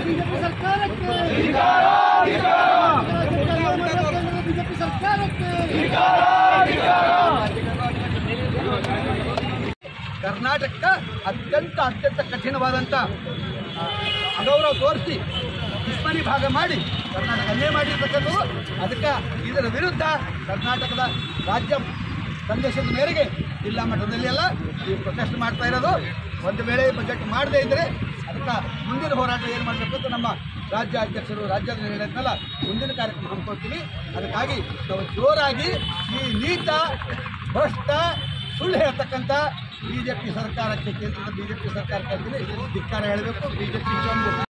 BJP ಸರ್ಕಾರಕ್ಕೆ BJP ಸರ್ಕಾರಕ್ಕೆ ಕರ್ನಾಟಕ ಅತ್ಯಂತ ಕಠಿಣವಾದಂಥ ಅಗೌರವ ತೋರಿಸಿ ದುಶ್ಮನಿ ಭಾಗ ಮಾಡಿ ಕರ್ನಾಟಕ ಅನ್ಯಾಯ ಮಾಡಿರ್ತಕ್ಕಂಥದ್ದು. ಅದಕ್ಕೆ ಇದರ ವಿರುದ್ಧ ಕರ್ನಾಟಕದ ರಾಜ್ಯ ಸಂದೇಶದ ಮೇರೆಗೆ ಜಿಲ್ಲಾ ಮಟ್ಟದಲ್ಲಿ ಎಲ್ಲ ಈ ಪ್ರೊಟೆಸ್ಟ್ ಮಾಡ್ತಾ ಇರೋದು. ಒಂದು ವೇಳೆ ಬಜೆಟ್ ಮಾಡದೇ ಇದ್ದರೆ ಅದಕ್ಕೆ ಮುಂದಿನ ಹೋರಾಟ ಏನು ಮಾಡಬೇಕು ಅಂತ ನಮ್ಮ ರಾಜ್ಯ ಅಧ್ಯಕ್ಷರು ರಾಜ್ಯದ ನಿರ್ಣಯದಲ್ಲ ಮುಂದಿನ ಕಾರ್ಯಕ್ರಮ ಹಮ್ಮಿಕೊಳ್ತೀವಿ. ಅದಕ್ಕಾಗಿ ನಾವು ಜೋರಾಗಿ ಈ ನೀತ ಭ್ರಷ್ಟ ಸುಳ್ಳು ಹೇಳ್ತಕ್ಕಂಥ ಬಿಜೆಪಿ ಸರ್ಕಾರಕ್ಕೆ ಕೇಂದ್ರದ ಬಿಜೆಪಿ ಸರ್ಕಾರಕ್ಕೆ ಧಿಕ್ಕಾರ ಹೇಳಬೇಕು. ಬಿಜೆಪಿ